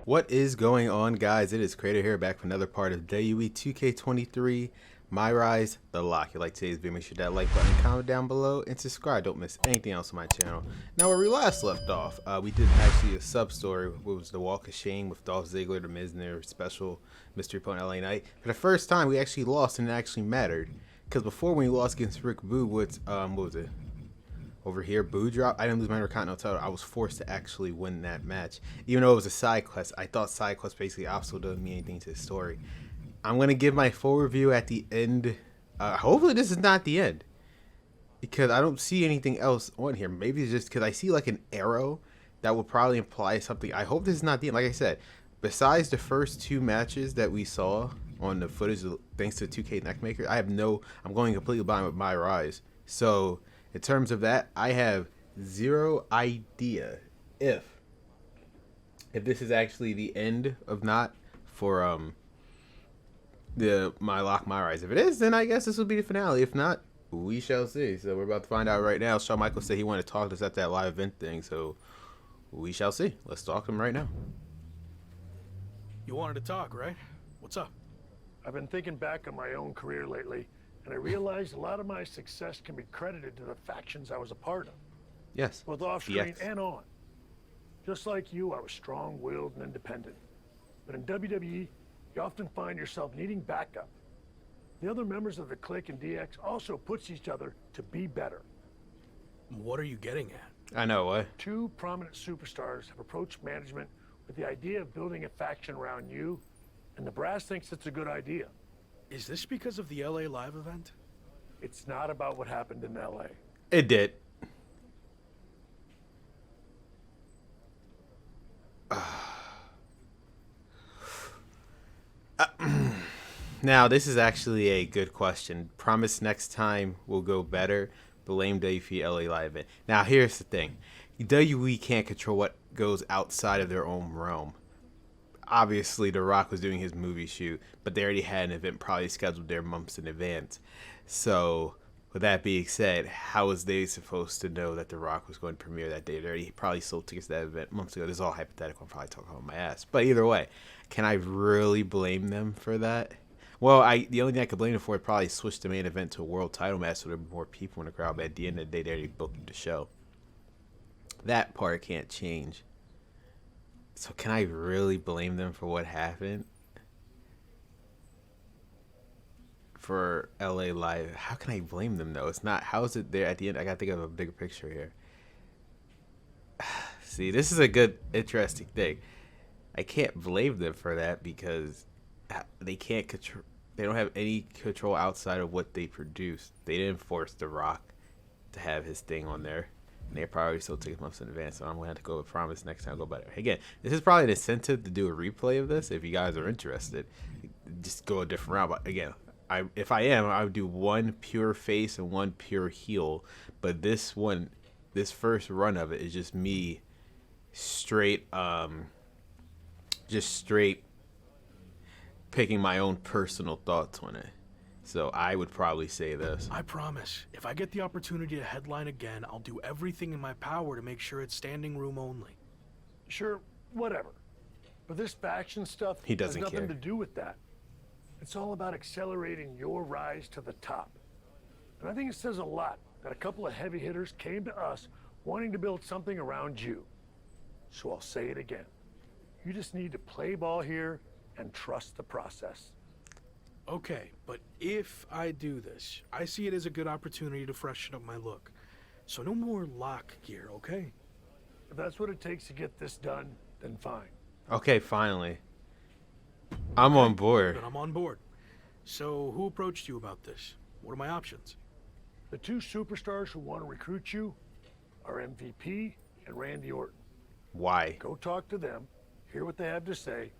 What is going on, guys? It is Creator here, back for another part of WWE 2K23 MyRise, The Lock. If you like today's video, make sure that like button, comment down below, and subscribe. Don't miss anything else on my channel. Now, where we last left off, we did actually a sub-story, which was the Walk of Shame with Dolph Ziggler, The Miz, and their special mystery opponent, LA Knight. For the first time, we actually lost, and it actually mattered. Because before, when we lost against Rick Boo, what was it? Over here, Boo Drop. I didn't lose my Intercontinental title. I was forced to actually win that match. Even though it was a side quest, I thought side quest basically also doesn't mean anything to the story. I'm going to give my full review at the end. Hopefully this is not the end, because I don't see anything else on here. Maybe it's just because I see like an arrow that will probably imply something. I hope this is not the end. Like I said, besides the first two matches that we saw on the footage, thanks to 2K Neckmaker, I'm going completely blind with MyRise. So in terms of that, I have zero idea if this is actually the end of not for my Lock MyRise. If it is, then I guess this will be the finale. If not, we shall see. So we're about to find out right now. Shawn Michaels said he wanted to talk to us at that live event thing, so we shall see. Let's talk to him right now. You wanted to talk, right? What's up? I've been thinking back on my own career lately, and I realized a lot of my success can be credited to the factions I was a part of. Yes. Both off-screen and on. Just like you, I was strong-willed and independent. But in WWE, you often find yourself needing backup. The other members of the Clique and DX also push each other to be better. What are you getting at? I know what. Two prominent superstars have approached management with the idea of building a faction around you, and the brass thinks it's a good idea. Is this because of the LA live event? It's not about what happened in LA. It did. Now, this is actually a good question. Promise next time will go better. Blame WWE LA live event. Now, here's the thing. WWE can't control what goes outside of their own realm. Obviously, The Rock was doing his movie shoot, but they already had an event probably scheduled there months in advance. So, with that being said, how was they supposed to know that The Rock was going to premiere that day? They already probably sold tickets to that event months ago. This is all hypothetical. I'm probably talking about my ass. But either way, can I really blame them for that? Well, the only thing I could blame them for is probably switch the main event to a world title match so there would be more people in the crowd. But at the end of the day, they already booked the show. That part can't change. So can I really blame them for what happened? For LA Live? How can I blame them though? It's not, how is it there at the end? I gotta think of a bigger picture here. See, this is a good, interesting thing. I can't blame them for that because they can't control, they don't have any control outside of what they produce. They didn't force The Rock to have his thing on there. And they probably still take months in advance, so I'm going to have to go with promise next time. Go better. Again, this is probably an incentive to do a replay of this. If you guys are interested, just go a different route. But again, if I am, I would do one pure face and one pure heel. But this first run of it is just me straight picking my own personal thoughts on it. So I would probably say this. I promise, if I get the opportunity to headline again, I'll do everything in my power to make sure it's standing room only. Sure, whatever. But this faction stuff has nothing to do with that. It's all about accelerating your rise to the top. And I think it says a lot that a couple of heavy hitters came to us wanting to build something around you. So I'll say it again. You just need to play ball here and trust the process. Okay, but if I do this, I see it as a good opportunity to freshen up my look. So no more lock gear, okay? If that's what it takes to get this done, then fine. Okay, finally. I'm on board. Then I'm on board. So who approached you about this? What are my options? The two superstars who want to recruit you are MVP and Randy Orton. Why? Go talk to them, hear what they have to say,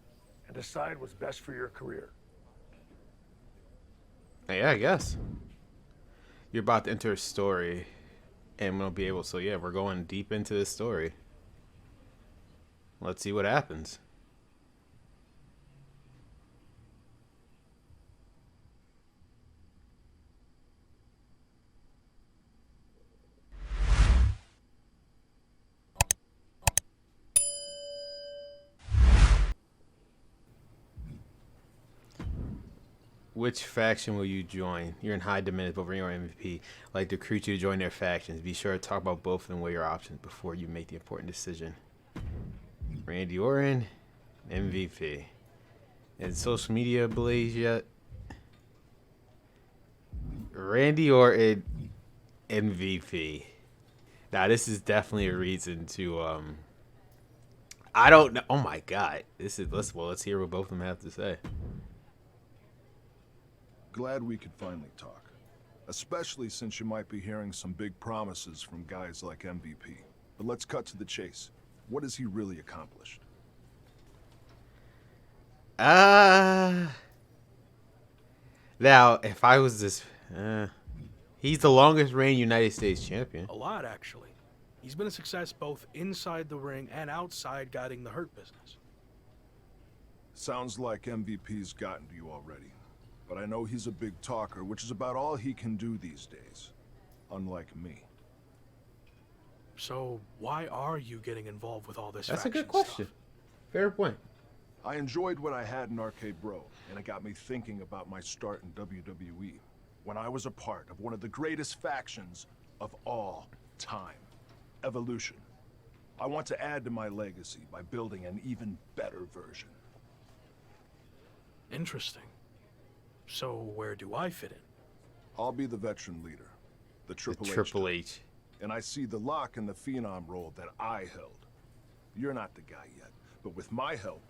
and decide what's best for your career. Yeah, I guess. You're about to enter a story, and we'll be able, so yeah, we're going deep into this story. Let's see what happens. Which faction will you join? You're in high demand over your MVP. Like to recruit you to join their factions. Be sure to talk about both of them, weigh your options before you make the important decision. Randy Orton, MVP. And social media blaze yet? Randy Orton, MVP. Now this is definitely a reason to I don't know. Oh my god. Let's hear what both of them have to say. Glad we could finally talk. Especially since you might be hearing some big promises from guys like MVP. But let's cut to the chase. What has he really accomplished? Now, if I was this... he's the longest reigning United States champion. A lot, actually. He's been a success both inside the ring and outside guiding the Hurt Business. Sounds like MVP's gotten to you already. But I know he's a big talker, which is about all he can do these days. Unlike me. So, why are you getting involved with all this That's a faction good question. stuff? Fair point. I enjoyed what I had in Arcade Bro, and it got me thinking about my start in WWE, when I was a part of one of the greatest factions of all time, Evolution. I want to add to my legacy by building an even better version. Interesting. So, where do I fit in? I'll be the veteran leader, the Triple H. Triple H. And I see the Lock in the Phenom role that I held. You're not the guy yet, but with my help,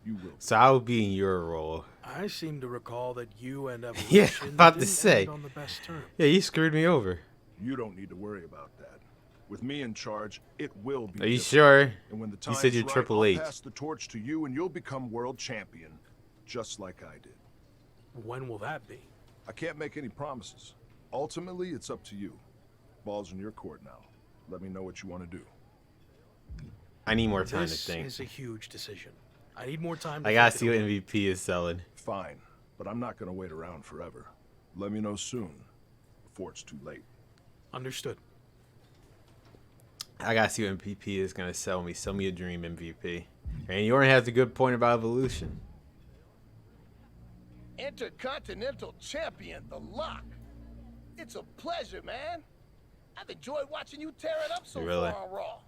you will. So I would be in your role. I seem to recall that you and Evolution Yeah, about to didn't say. end on the best terms. Yeah, you screwed me over. You don't need to worry about that. With me in charge, it will be. Are you different. sure? And when the You time's said you're right, Triple I'll H. pass the torch to you, and you'll become world champion, just like I did. When will that be? I can't make any promises. Ultimately, it's up to you. Ball's in your court now. Let me know what you want to do. I need more time This to think. is a huge decision. I need more time to I gotta think see it what over. MVP is selling. Fine, but I'm not going to wait around forever. Let me know soon, before it's too late. Understood. I gotta see what MVP is gonna sell me. Sell me a dream MVP. And Orton has a good point about Evolution. Intercontinental Champion, The Lock. It's a pleasure, man. I've enjoyed watching you tear it up so Really? far on Raw.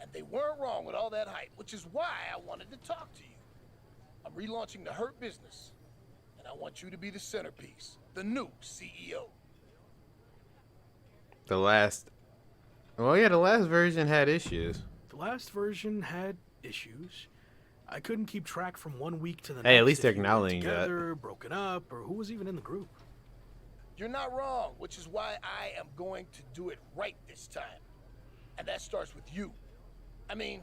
And they weren't wrong with all that hype, which is why I wanted to talk to you. I'm relaunching the Hurt Business, and I want you to be the centerpiece, the new CEO. The last version had issues. The last version had issues. I couldn't keep track from 1 week to the next. Hey, at least if they're you were acknowledging that. together, broken up, or who was even in the group. You're not wrong, which is why I am going to do it right this time. And that starts with you. I mean,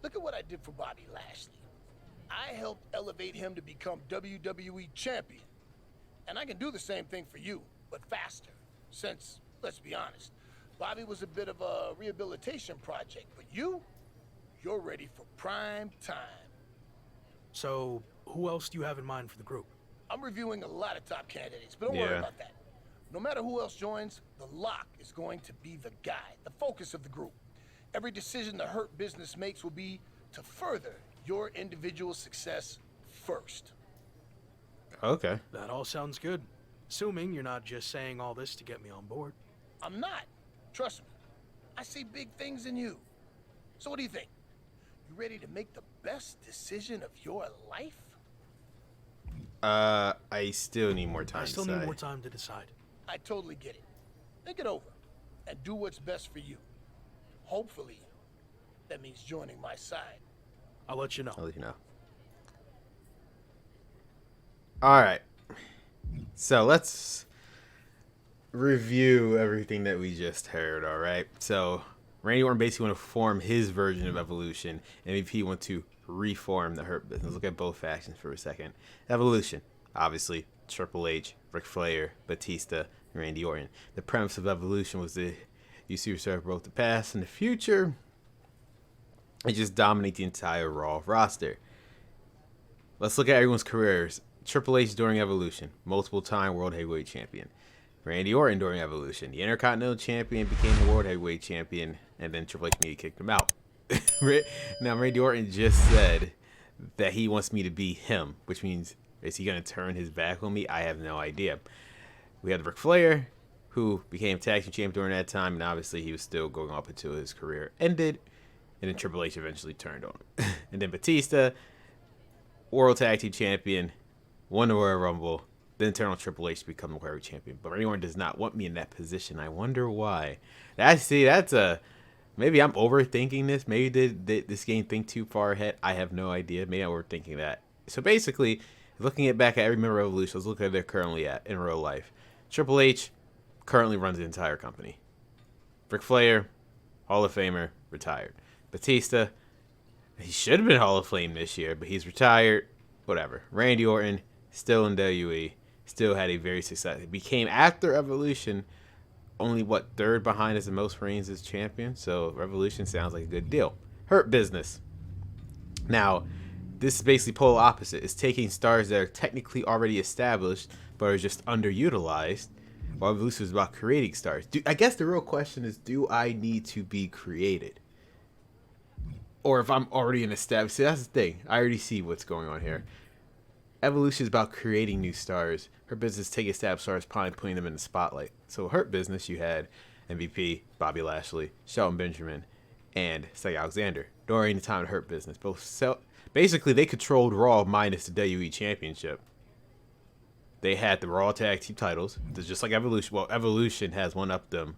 look at what I did for Bobby Lashley. I helped elevate him to become WWE champion. And I can do the same thing for you, but faster. Since, let's be honest, Bobby was a bit of a rehabilitation project, but you're ready for prime time. So, who else do you have in mind for the group? I'm reviewing a lot of top candidates, but don't worry Yeah. about that. No matter who else joins, the Lock is going to be the guy, the focus of the group. Every decision the Hurt Business makes will be to further your individual success first. Okay. That all sounds good. Assuming you're not just saying all this to get me on board. I'm not. Trust me. I see big things in you. So what do you think? You ready to make the best decision of your life? I still need more time. I still to need decide. more time to decide. I totally get it. Think it over and do what's best for you. Hopefully, that means joining my side. I'll let you know. I'll let you know. All right. So let's review everything that we just heard. All right. So Randy Orton basically want to form his version of Evolution. MVP want to reform the Hurt Business. Look at both factions for a second. Evolution, obviously, Triple H, Ric Flair, Batista, Randy Orton. The premise of Evolution was that you superstar both the past and the future and just dominate the entire Raw roster. Let's look at everyone's careers. Triple H during Evolution, multiple-time World Heavyweight Champion. Randy Orton during Evolution, the Intercontinental Champion, became the World Heavyweight Champion, and then Triple H immediately kicked him out. Now, Randy Orton just said that he wants me to be him, which means Is he going to turn his back on me? I have no idea. We had Ric Flair, who became tag team champ during that time, and obviously he was still going up until his career ended, and then Triple H eventually turned on him. And then Batista, World Tag Team Champion, won the Royal Rumble, then turned on Triple H to become the World Champion. But Randy Orton does not want me in that position. I wonder why. That's a... Maybe I'm overthinking this. Maybe did this game think too far ahead. I have no idea. Maybe I'm overthinking that. So basically, looking back at every member of Evolution, let's look at where they're currently at in real life. Triple H currently runs the entire company. Ric Flair, Hall of Famer, retired. Batista, he should have been Hall of Fame this year, but he's retired. Whatever. Randy Orton, still in WWE, still had a very successful. Became, after Evolution, only third behind as the most reigns as champion. So Revolution sounds like a good deal. Hurt Business. Now, this is basically polar opposite. It's taking stars that are technically already established but are just underutilized, while Evolution is about creating stars. I guess the real question is, do I need to be created? Or if I'm already an established... See, that's the thing. I already see what's going on here. Evolution is about creating new stars. Hurt Business taking established stars, probably putting them in the spotlight. So Hurt Business, you had MVP, Bobby Lashley, Shelton Benjamin, and Cedric Alexander during the time of Hurt Business. Basically, they controlled Raw minus the WWE Championship. They had the Raw Tag Team titles, just like Evolution. Well, Evolution has one-upped them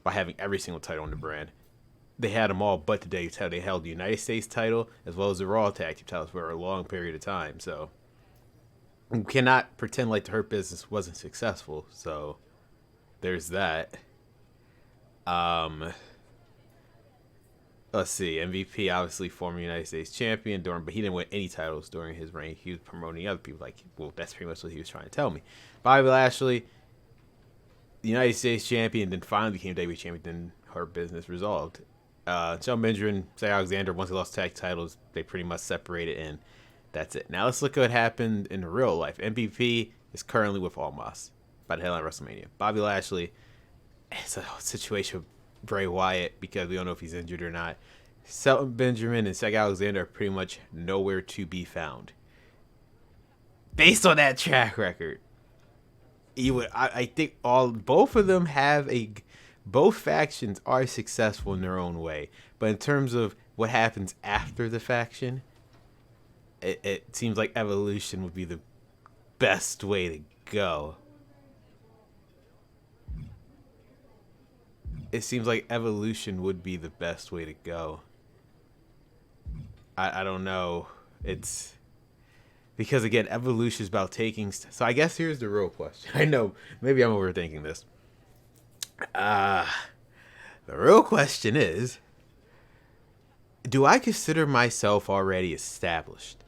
by having every single title on the brand. They had them all but the WWE title. They held the United States title as well as the Raw Tag Team titles for a long period of time. So you cannot pretend like the Hurt Business wasn't successful. So there's that. Let's see. MVP, obviously former United States champion, but he didn't win any titles during his reign. He was promoting other people. Well, that's pretty much what he was trying to tell me. Bobby Lashley, the United States champion, then finally became WWE champion. Then Hurt Business resolved. Shelton Benjamin, Cedric Alexander, once they lost tag titles, they pretty much separated, and that's it. Now let's look at what happened in real life. MVP is currently with Almas by the headline WrestleMania. Bobby Lashley, it's a situation with Bray Wyatt because we don't know if he's injured or not. Shelton Benjamin and Cedric Alexander are pretty much nowhere to be found. Based on that track record, I think both of them have both factions are successful in their own way. But in terms of what happens after the faction, it seems like Evolution would be the best way to go. It seems like Evolution would be the best way to go. I don't know. It's because, again, Evolution is about taking... So I guess here's the real question. I know, maybe I'm overthinking this. The real question is, do I consider myself already established?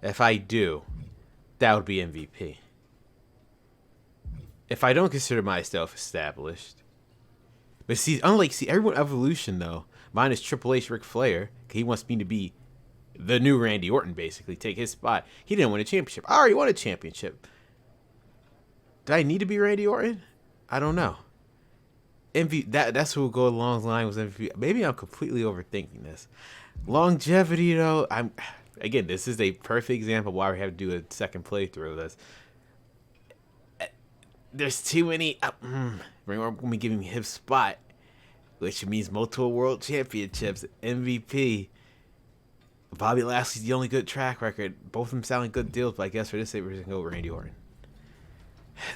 If I do, that would be MVP. If I don't consider myself established... But everyone Evolution, though, minus Triple H, Ric Flair, he wants me to be the new Randy Orton, basically, take his spot. He didn't win a championship. I already won a championship. Do I need to be Randy Orton? I don't know. That's what will go along the line with MVP. Maybe I'm completely overthinking this. Longevity, though, again, this is a perfect example of why we have to do a second playthrough of this. There's too many. We're going to be giving him spot, which means multiple world championships, MVP. Bobby Lashley's the only good track record. Both of them sound like good deals, but I guess for this sake, we're just going to go Randy Orton.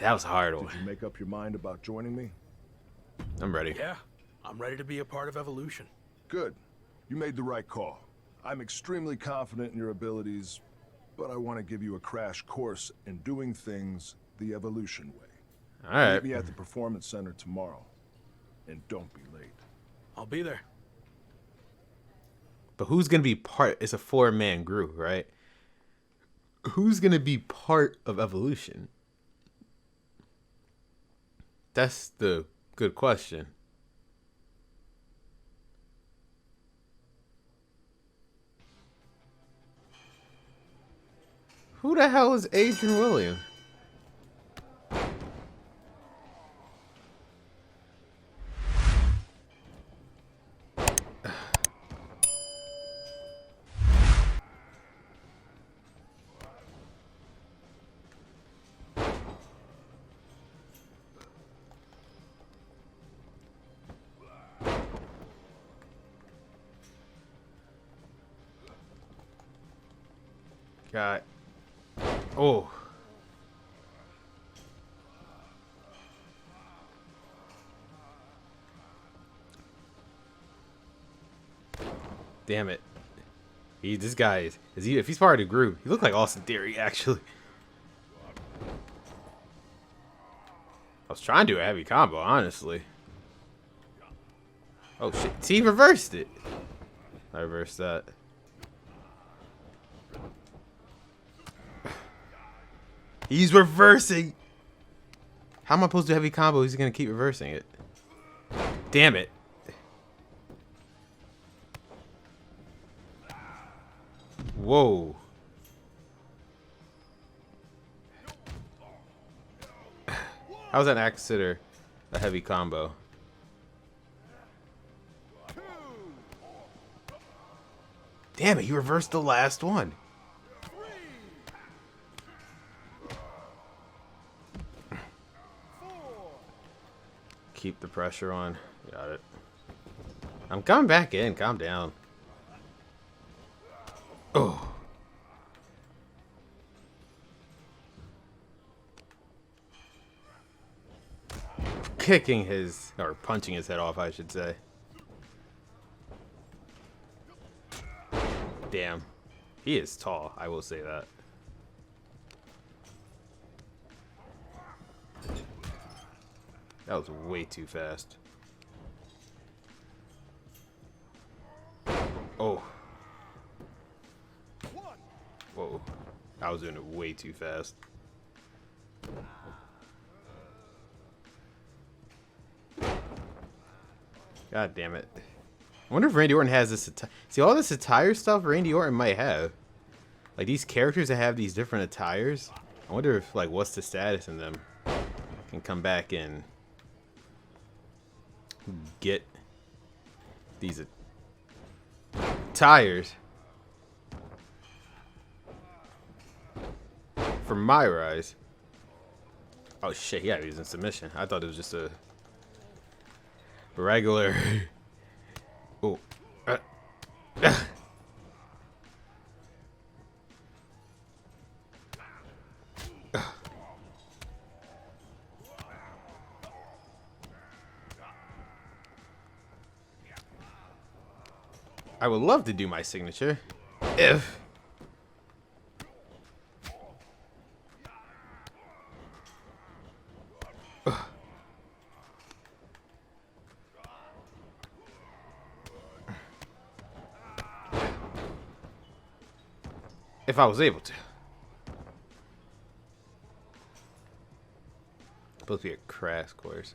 That was a hard one. Did you make up your mind about joining me? I'm ready. Yeah, I'm ready to be a part of Evolution. Good. You made the right call. I'm extremely confident in your abilities, but I want to give you a crash course in doing things the Evolution way. All right. Meet me at the Performance Center tomorrow, and don't be late. I'll be there. But who's going to be part? It's a 4-man group, right? Who's going to be part of Evolution? That's the good question. Who the hell is Adrian Williams? God. Oh. Damn it. This guy is he, if he's part of the group, he looked like Austin Theory, actually. I was trying to do a heavy combo, honestly. Oh shit. See, he reversed it. I reversed that. He's reversing. How am I supposed to do heavy combo? He's gonna keep reversing it. Damn it. Whoa. How's that not consider a heavy combo? Damn it, he reversed the last one. Keep the pressure on. Got it. I'm coming back in. Calm down. Oh. Kicking his, or punching his head off, I should say. Damn. He is tall, I will say that. That was way too fast. Oh. Whoa. I was doing it way too fast. God damn it. I wonder if Randy Orton has this. See, all this attire stuff Randy Orton might have. Like, these characters that have these different attires. I wonder if, like, what's the status in them. Can come back and get these attires for MyRise. Oh shit, yeah, he's in submission. I thought it was just a regular. Oh. I would love to do my signature if I was able to. Supposed to be a crash course.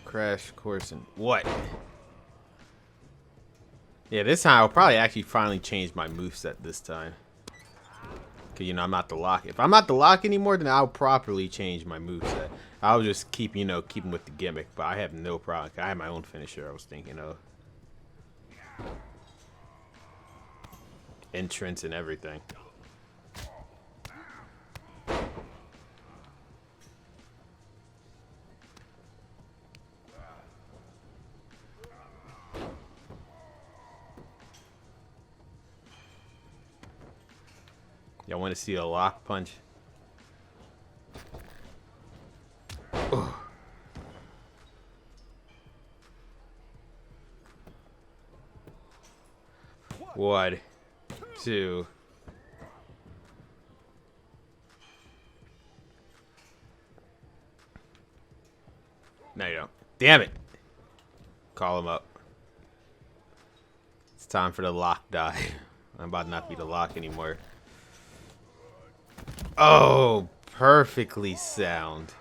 Crash course in what? Yeah, this time I'll probably actually finally change my moveset this time. Cause you know I'm not the lock. If I'm not the lock anymore, then I'll properly change my moveset. I'll just keep, you know, keeping with the gimmick. But I have no problem. I have my own finisher I was thinking of. Entrance and everything. Y'all want to see a lock punch? Ugh. One, two. No, you don't. Damn it. Call him up. It's time for the lock die. I'm about not to be the lock anymore. Oh, perfectly sound.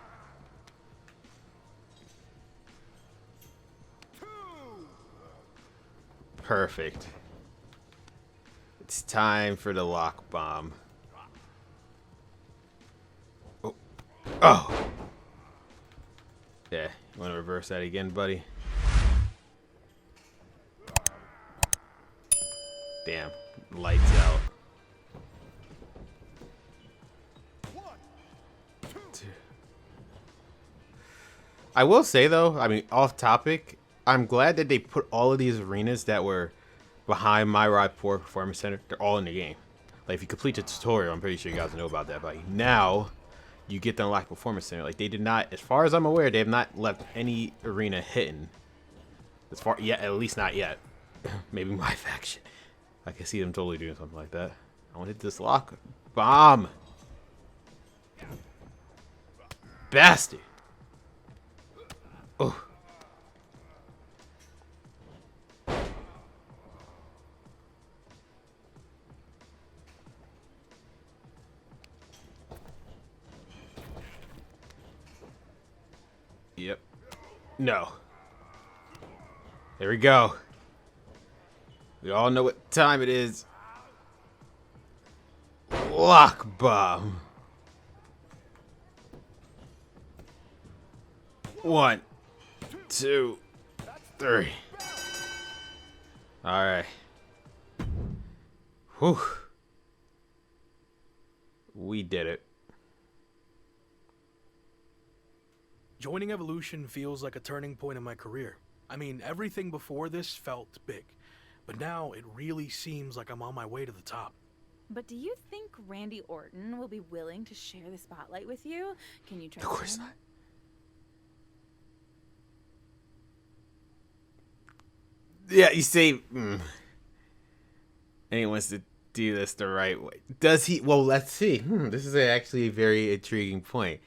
Perfect. It's time for the lock bomb. Oh. Oh. Yeah, you want to reverse that again, buddy? Damn. Lights out. I will say though, I mean, off topic, I'm glad that they put all of these arenas that were behind MyRise Performance Center, they're all in the game. Like, if you complete the tutorial, I'm pretty sure you guys know about that. But like, now, you get the unlocked Performance Center. Like, they did not, as far as I'm aware, they have not left any arena hidden. As far, yeah, at least not yet. Maybe my faction. I can see them totally doing something like that. I want to hit this lock. Bomb! Bastard! Oh. Yep. No. There we go. We all know what time it is. Lock bomb. 1, 2, 3. All right. Whew. We did it. Joining Evolution feels like a turning point in my career. I mean, everything before this felt big, but now it really seems like I'm on my way to the top. But do you think Randy Orton will be willing to share the spotlight with you? Can you trust him? Of course not. Yeah, you say, and he wants to do this the right way. Does he? Well, let's see. This is actually a very intriguing point.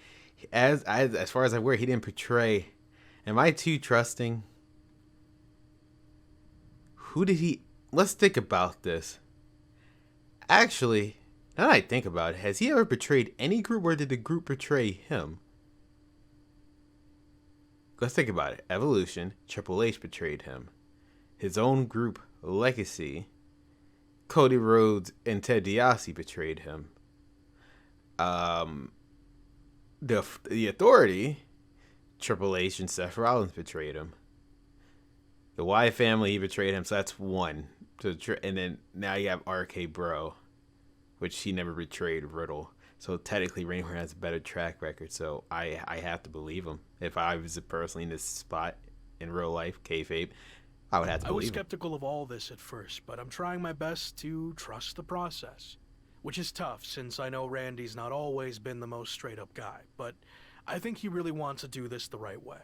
As far as I'm aware, he didn't portray. Am I too trusting? Who did he? Let's think about this. Actually, now that I think about it, has he ever betrayed any group, or did the group betray him? Let's think about it. Evolution, Triple H betrayed him. His own group, Legacy, Cody Rhodes and Ted DiBiase betrayed him. The Authority, Triple H and Seth Rollins betrayed him. The Wyatt family, he betrayed him, so that's one. And then now you have RK Bro, which he never betrayed Riddle. So technically, Randy Orton has a better track record. So I have to believe him. If I was personally in this spot in real life, kayfabe, I would have to believe him. I was skeptical of all this at first, but I'm trying my best to trust the process. Which is tough, since I know Randy's not always been the most straight-up guy. But I think he really wants to do this the right way.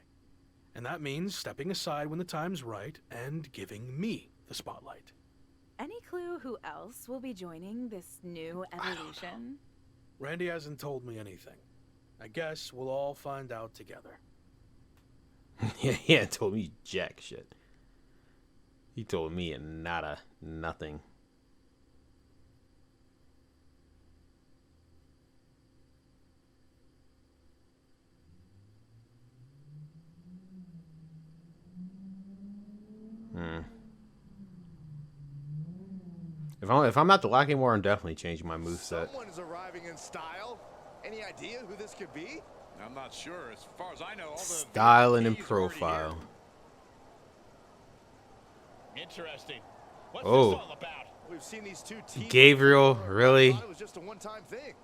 And that means stepping aside when the time's right and giving me the spotlight. Any clue who else will be joining this new evolution? Randy hasn't told me anything. I guess we'll all find out together. Yeah, told me jack shit. He told me a nada, nothing. If I'm not the lock anymore, I'm definitely changing my moveset. Someone's arriving in style. Any idea who this could be? I'm not sure. As far as I know, all the Styling and VIPs are already profile. here. Interesting. What's Oh. this all about? We've seen these two teams. Gabriel, before. really? I thought it was just a one-time thing.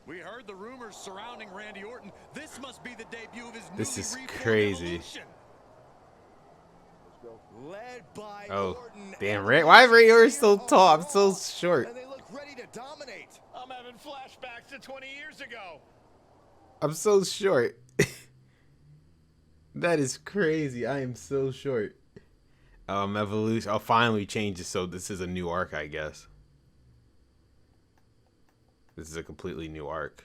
We heard the rumors surrounding Randy Orton. This must be the debut of his This newly is reformed crazy. Evolution. Led by Oh, Orton damn, and Randy. Why is Randy Orton so Randy tall? I'm so Orton. short. And they look ready to dominate. I'm having flashbacks to 20 years ago. I'm so short. That is crazy. I am so short. Evolution. I'll finally change it so this is a new arc, I guess. This is a completely new arc.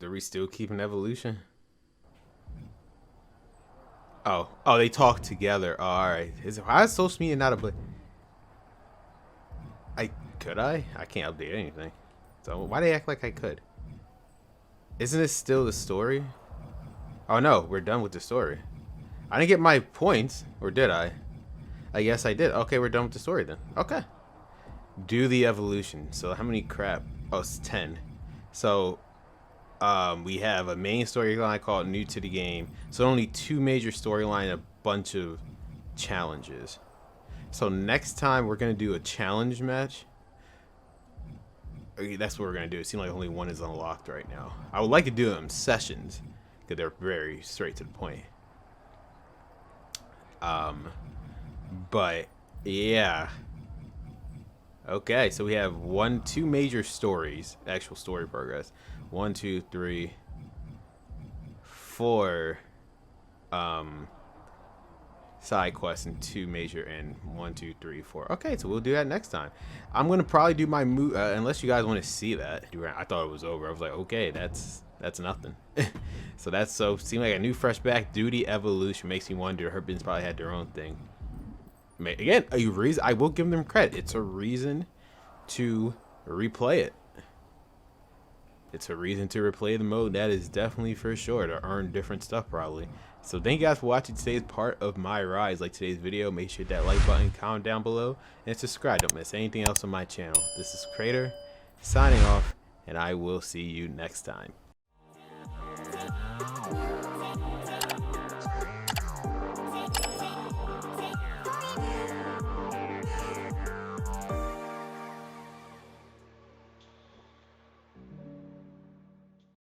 Are we still keeping Evolution? Oh, they talk together. Oh, all right. Why is social media not a? I can't update anything. So why do they act like I could? Isn't this still the story? Oh no, we're done with the story. I didn't get my points, or did I? I guess I did. Okay, we're done with the story then. Okay. Do the evolution. So how many crap? Oh, it's 10. So we have a main storyline called New to the Game. So only 2 major storyline, a bunch of challenges. So next time we're gonna do a challenge match. Okay, that's what we're gonna do. It seems like only one is unlocked right now. I would like to do them sessions because they're very straight to the point. But yeah. Okay, so we have two major stories, actual story progress. 1, 2, 3, 4 side quests and 2 major, and 1, 2, 3, 4. Okay, so we'll do that next time. I'm gonna probably do my move unless you guys want to see that. I thought it was over. I was like, okay, that's nothing. So seemed like a new fresh back duty evolution. Makes me wonder. Herben's probably had their own thing. Again, a reason. I will give them credit. It's a reason to replay it. It's a reason to replay the mode. That is definitely for sure, to earn different stuff probably. So thank you guys for watching today's part of MyRise. Like today's video, make sure to hit that like button, comment down below, and subscribe. Don't miss anything else on my channel. This is Crater signing off, and I will see you next time.